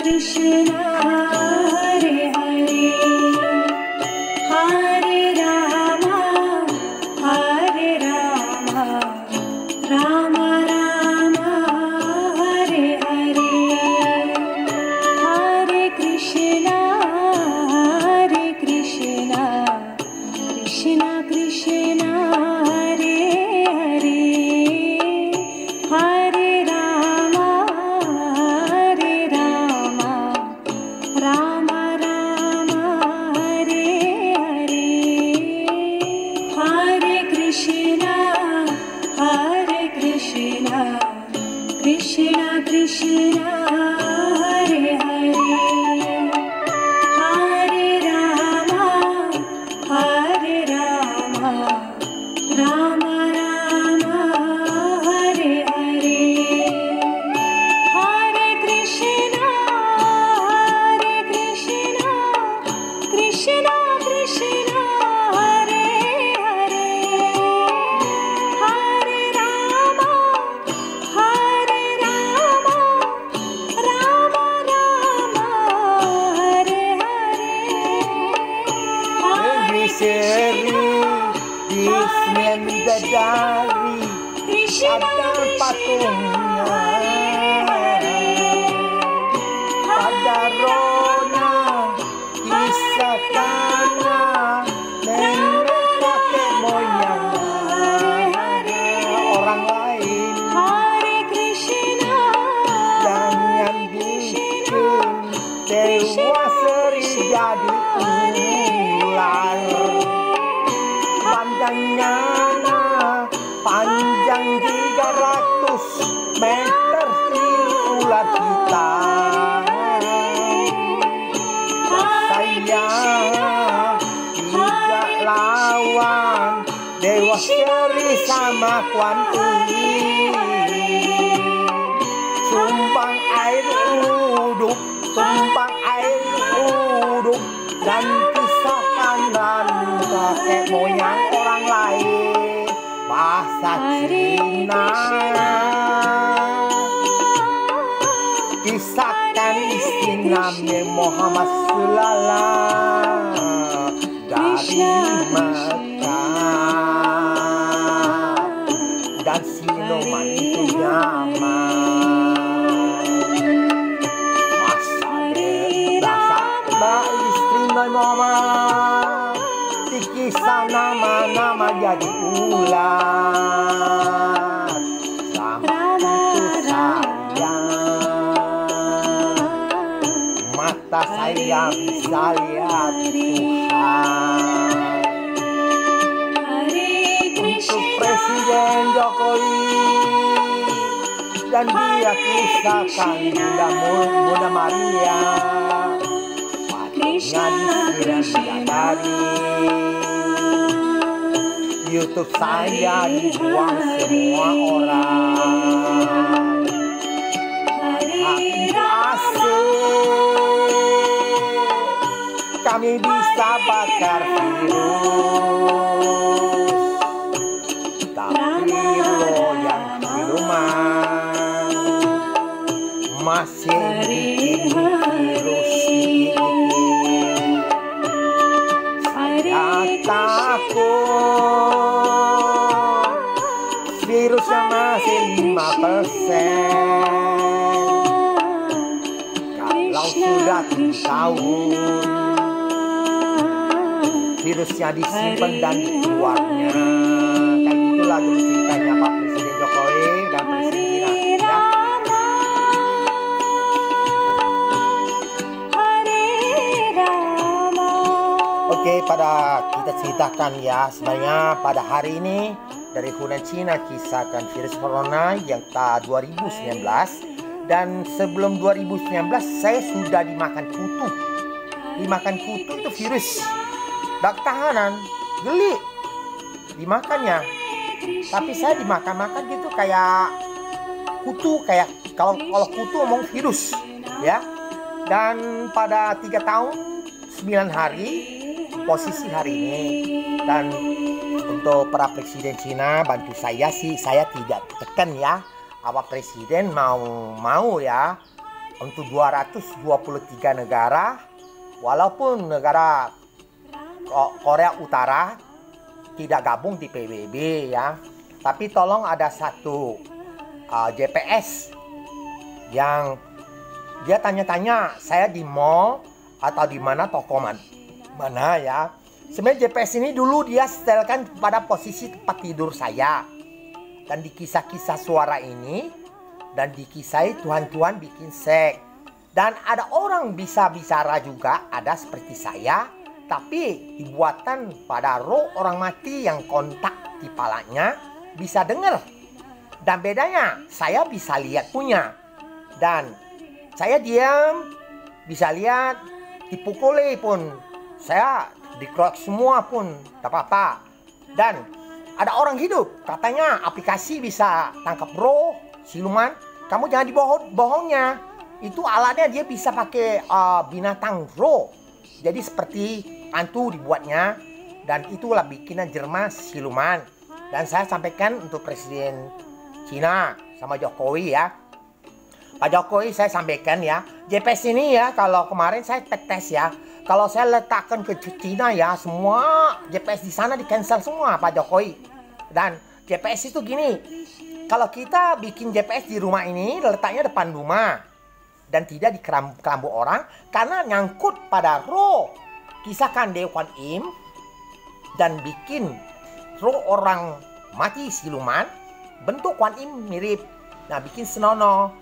Krishna Hare Hare Hare Rama Hare Rama Rama Rama Hare Hare Hare Krishna Krishna Krishna Hare Hare Hare Rama Rama Rama Hare Hare Hare Krishna Krishna Krishna Hare Hare Hare Rama Rama Rama Hare Hare Hare Krishna Krishna Krishna Hare Hare Hare Rama Rama Rama Hare Hare Seri Ismen Bidadari ada patungnya pada rona kisah kana nenek kakek moyang orang lain. Hare Krishna Jangan bikin Dewa Seri jadi ular. Panjangnya panjang 300 meter si ular hitam. Saya tidak lawan Dewa Seri sama Kuan Yin. Sumbang air uduk, tumpang air uduk, dan kisahkan dan kakek moyang orang lain bahasa Cina. Kisahkan istri Nabi Muhammad Sallallahu dari Mekah dan siluman itu nyaman. Masa istri Nabi Muhammad dikisah nama-nama jadi ular. Sama itu mata saya bisa lihat Tuhan. Untuk Presiden Jokowi dan dia kisahkan Bunda Maria patungnya disiram dari YouTube saya dibuang semua orang. Itu asik, kami bisa bakar virus, tapi lo yang di rumah masih bikin virus dikit. Saya takut virusnya masih 5%. Kalau sudah 3 tahun virusnya disimpan dan dikeluarnya. Kayak gitulah dulu ceritanya Pak Presiden Jokowi dan Presiden China ya. Oke, pada kita ceritakan ya, sebenarnya pada hari ini dari Hunan Cina kisahkan virus corona yang tahun 2019. Dan sebelum 2019 saya sudah dimakan kutu. Dimakan kutu itu virus bak tahanan, geli dimakannya. Tapi saya dimakan-makan gitu kayak kutu, kayak kalau kutu ngomong virus ya. Dan pada 3 tahun 9 hari posisi hari ini. Dan untuk para presiden Cina bantu saya sih, saya tidak tekan ya. Apa presiden mau ya untuk 223 negara, walaupun negara Korea Utara tidak gabung di PBB ya, tapi tolong ada satu JPS yang dia tanya-tanya saya di mall atau di mana toko mana ya. Sebenarnya JPS ini dulu dia setelkan pada posisi tempat tidur saya. Dan di kisah-kisah suara ini, dan dikisai Tuhan-Tuhan bikin seks. Dan ada orang bisa bicara juga, ada seperti saya, tapi dibuatan pada roh orang mati yang kontak di palanya bisa dengar. Dan bedanya, saya bisa lihat punya. Dan saya diam, bisa lihat, dipukuli pun. Saya dikeroyok semua pun, tak apa-apa. Dan ada orang hidup, katanya aplikasi bisa tangkap roh, siluman. Kamu jangan dibohongnya. Itu alatnya dia bisa pakai binatang roh. Jadi seperti hantu dibuatnya. Dan itulah bikinan Jerman siluman. Dan saya sampaikan untuk Presiden Cina sama Jokowi ya. Pak Jokowi saya sampaikan ya. JPS ini ya, kalau kemarin saya tes ya. Kalau saya letakkan ke Cina ya, semua JPS di sana di cancel semua Pak Jokowi. Dan JPS itu gini. Kalau kita bikin JPS di rumah ini, letaknya depan rumah. Dan tidak di kelambu orang. Karena nyangkut pada roh. Kisahkan Dewa Kuan Im. Dan bikin roh orang mati siluman. Bentuk Kuan Im mirip. Nah bikin senonoh.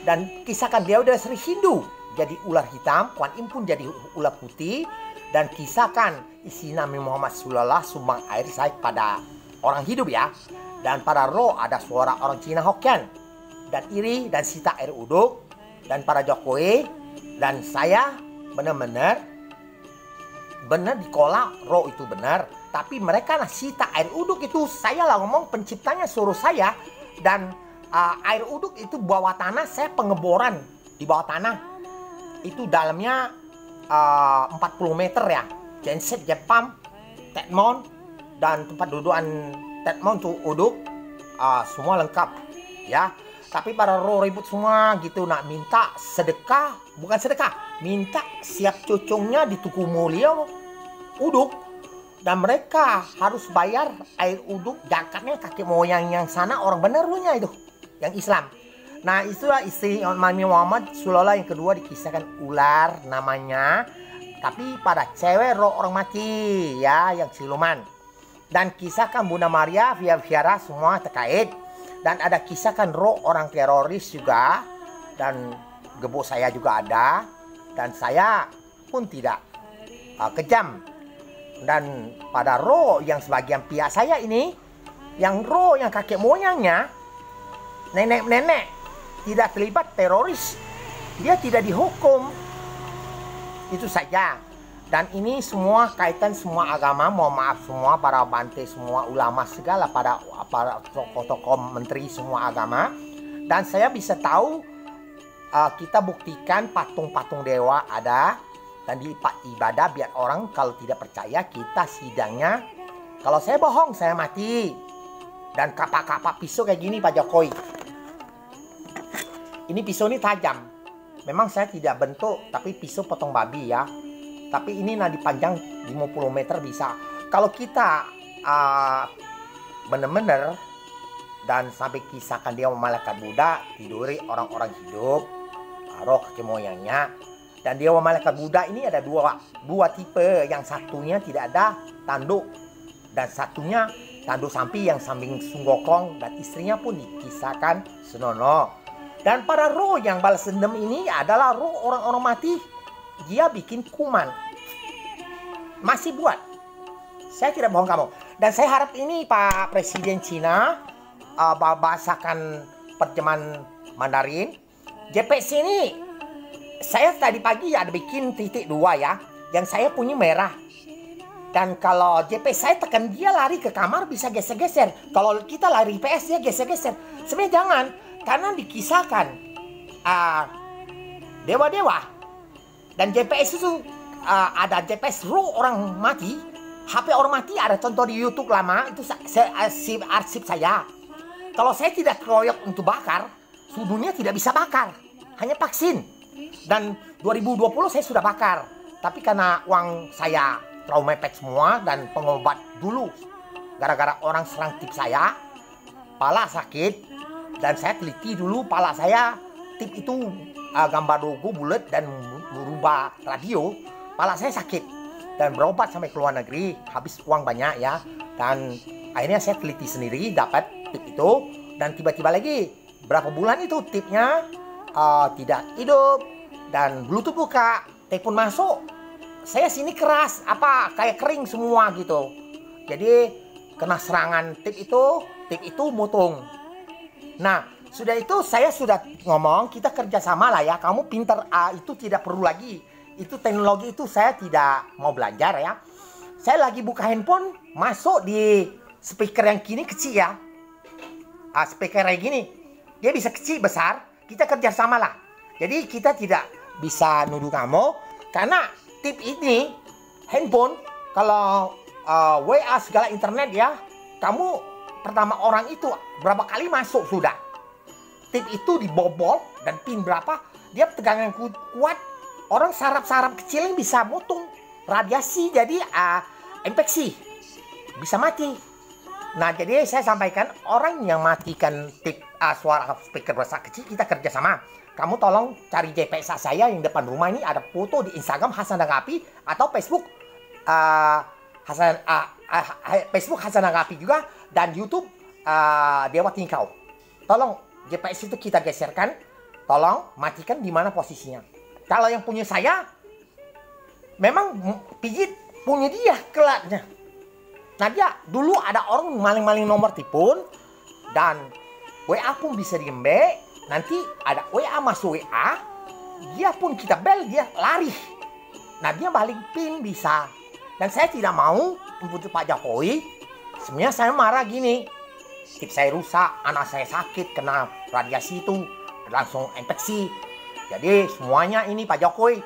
Dan kisahkan dia udah Sri Hindu. Jadi ular hitam. Kuan Im pun jadi ular putih. Dan kisahkan isi Nabi Muhammad Sallallahu sumbang air saya pada orang hidup ya. Dan pada roh ada suara orang Cina Hokkien. Dan iri dan sita air uduk. Dan para Jokowi. Dan saya benar-benar dikolak roh itu benar. Tapi mereka lah sita air uduk itu. Saya lah ngomong penciptanya suruh saya. Dan air uduk itu bawah tanah. Saya pengeboran di bawah tanah. Itu dalamnya 40 meter ya. Genset, Jepang, Tetmon. Dan tempat dudukan Tetmon tuh uduk semua lengkap ya. Tapi para roh ribut semua gitu nak minta sedekah, bukan sedekah, minta siap cucungnya di Tuku Mulia uduk. Dan mereka harus bayar air uduk zakatnya kakek moyang yang sana orang benar punya itu, yang Islam. Nah itulah istri Nabi Muhammad Sallallahu yang kedua dikisahkan ular namanya. Tapi pada cewek roh orang mati ya, yang siluman. Dan kisahkan Bunda Maria, Via semua terkait. Dan ada kisahkan roh orang teroris juga. Dan gebuk saya juga ada. Dan saya pun tidak kejam. Dan pada roh yang sebagian pihak saya ini, yang roh yang kakek moyangnya, nenek-nenek tidak terlibat teroris. Dia tidak dihukum. Itu saja. Dan ini semua kaitan semua agama, mohon maaf semua para bante, semua ulama segala pada tokoh-tokoh menteri semua agama. Dan saya bisa tahu kita buktikan patung-patung dewa ada dan di ibadah biar orang kalau tidak percaya kita sidangnya. Kalau saya bohong saya mati. Dan kapak-kapak pisau kayak gini Pak Jokowi. Ini pisau ini tajam. Memang saya tidak bentuk tapi pisau potong babi ya. Tapi ini nah dipanjang 50 meter bisa. Kalau kita benar-benar dan sampai kisahkan dia malaikat Buddha tiduri orang-orang hidup, roh kakek moyangnya. Dan dia malaikat Buddha ini ada dua tipe. Yang satunya tidak ada tanduk dan satunya tanduk sampi yang samping sunggokong dan istrinya pun dikisahkan senonoh. Dan para roh yang balas dendam ini adalah roh orang-orang mati. Dia bikin kuman. Masih buat. Saya tidak bohong kamu. Dan saya harap ini Pak Presiden Cina bahasakan terjemahan Mandarin. JPS ini saya tadi pagi ada bikin titik 2 ya. Yang saya punya merah. Dan kalau JPS saya tekan dia lari ke kamar bisa geser-geser. Kalau kita lari PS dia geser-geser. Sebenarnya jangan. Karena dikisahkan dewa-dewa. Dan JPS itu ada JPS roh orang mati. HP orang mati ada contoh di YouTube lama. Itu arsip saya. Kalau saya tidak keroyok untuk bakar, sudunya tidak bisa bakar. Hanya vaksin. Dan 2020 saya sudah bakar. Tapi karena uang saya terlalu mepet semua dan pengobat dulu. Gara-gara orang serang tip saya, pala sakit. Dan saya teliti dulu pala saya, tip itu gambar logo bulat dan merubah radio. Pala saya sakit. Dan berobat sampai ke luar negeri, habis uang banyak ya. Dan akhirnya saya teliti sendiri, dapat tip itu. Dan tiba-tiba lagi, berapa bulan itu tipnya tidak hidup. Dan Bluetooth buka, telepon masuk. Saya sini keras, kayak kering semua gitu. Jadi kena serangan tip itu motong. Nah, sudah itu saya sudah ngomong, kita kerjasama lah ya. Kamu pintar, itu tidak perlu lagi. Itu teknologi itu saya tidak mau belajar ya. Saya lagi buka handphone, masuk di speaker yang kini kecil ya. Speaker kayak gini, dia bisa kecil besar. Kita kerjasama lah. Jadi kita tidak bisa nuduh kamu karena tip ini handphone kalau WA segala internet ya, kamu pertama orang itu berapa kali masuk sudah. Tip itu dibobol dan pin berapa, dia tegangan kuat, orang saraf-saraf kecil yang bisa motong radiasi, jadi infeksi bisa mati. Nah, jadi saya sampaikan orang yang matikan tip suara speaker besar kecil, kita kerjasama. Kamu tolong cari GPS saya yang depan rumah ini, ada foto di Instagram Hasan Agapi atau Facebook Facebook Hasan Agapi juga, dan YouTube Dewa Tingkau. Tolong GPS itu kita geserkan, tolong matikan di mana posisinya. Kalau yang punya saya memang pijit punya dia kelatnya. Nah, dia dulu ada orang maling-maling nomor telepon dan WA pun bisa diembe. Nanti ada WA masuk WA, dia pun kita bel, dia lari. Nah, dia balik pin bisa. Dan saya tidak mau untuk Pak Jokowi. Sebenarnya saya marah gini. Tip saya rusak, anak saya sakit, kena radiasi itu, langsung infeksi. Jadi semuanya ini Pak Jokowi,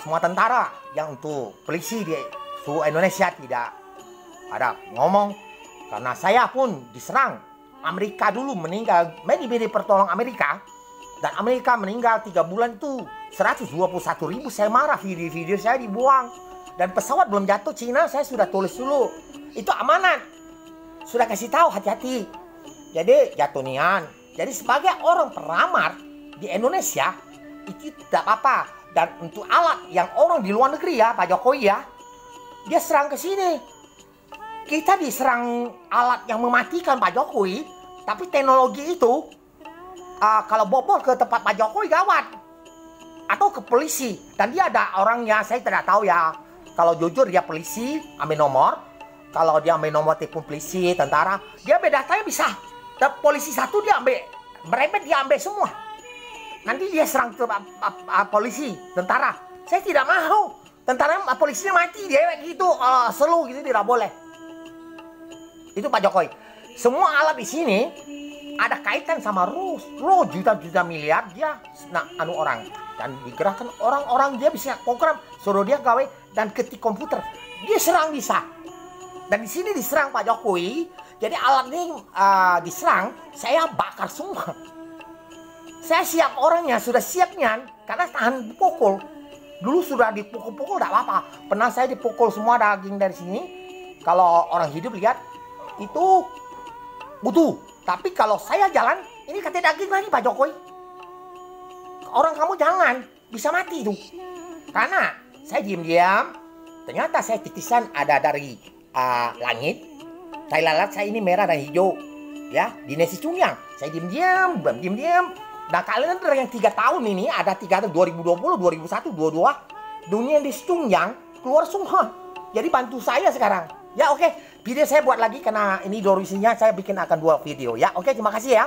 semua tentara yang untuk polisi di seluruh Indonesia tidak ada ngomong. Karena saya pun diserang. Amerika dulu meninggal, beri pertolongan Amerika. Dan Amerika meninggal 3 bulan itu 121.000. Saya marah, video-video saya dibuang. Dan pesawat belum jatuh Cina, saya sudah tulis dulu. Itu amanat. Sudah kasih tahu, hati-hati. Jadi jatuh nian. Jadi sebagai orang peramar di Indonesia, itu tidak apa-apa. Dan untuk alat yang orang di luar negeri ya, Pak Jokowi ya, dia serang ke sini. Kita diserang alat yang mematikan Pak Jokowi, tapi teknologi itu kalau bobol ke tempat Pak Jokowi gawat. Atau ke polisi. Dan dia ada orangnya, saya tidak tahu ya. Kalau jujur dia polisi, ambil nomor. Kalau dia ambil nomor telepon polisi, tentara, dia ambil datanya bisa. Dan polisi satu dia ambil, merepet dia ambil semua. Nanti dia serang ke polisi, tentara. Saya tidak mau. Tentara polisinya mati, dia gitu, selu gitu tidak boleh. Itu Pak Jokowi. Semua alat di sini ada kaitan sama RUS juta-juta miliar dia orang, dan digerakkan orang-orang, dia bisa program, suruh dia gawe dan ketik komputer, dia serang bisa. Dan di sini diserang Pak Jokowi, jadi alat ini diserang, saya bakar semua. Saya siap orangnya, sudah siapnya karena tahan pukul. Dulu sudah dipukul-pukul tidak apa-apa. Pernah saya dipukul semua daging dari sini. Kalau orang hidup lihat itu butuh. Tapi kalau saya jalan, ini katanya daging lagi Pak Jokowi. Orang kamu jangan, bisa mati itu. Karena saya diam-diam, ternyata saya titisan ada dari langit. Tai lalat saya ini merah dan hijau. Ya, di Nasi Cungyang. Saya diam-diam. Nah, kalian dari yang 3 tahun ini, ada 3 tahun, 2020, 2021, 2022, dunia di Cungyang keluar semua. Jadi bantu saya sekarang. Ya oke, video saya buat lagi karena ini durasinya saya bikin akan 2 video ya. Oke, terima kasih ya.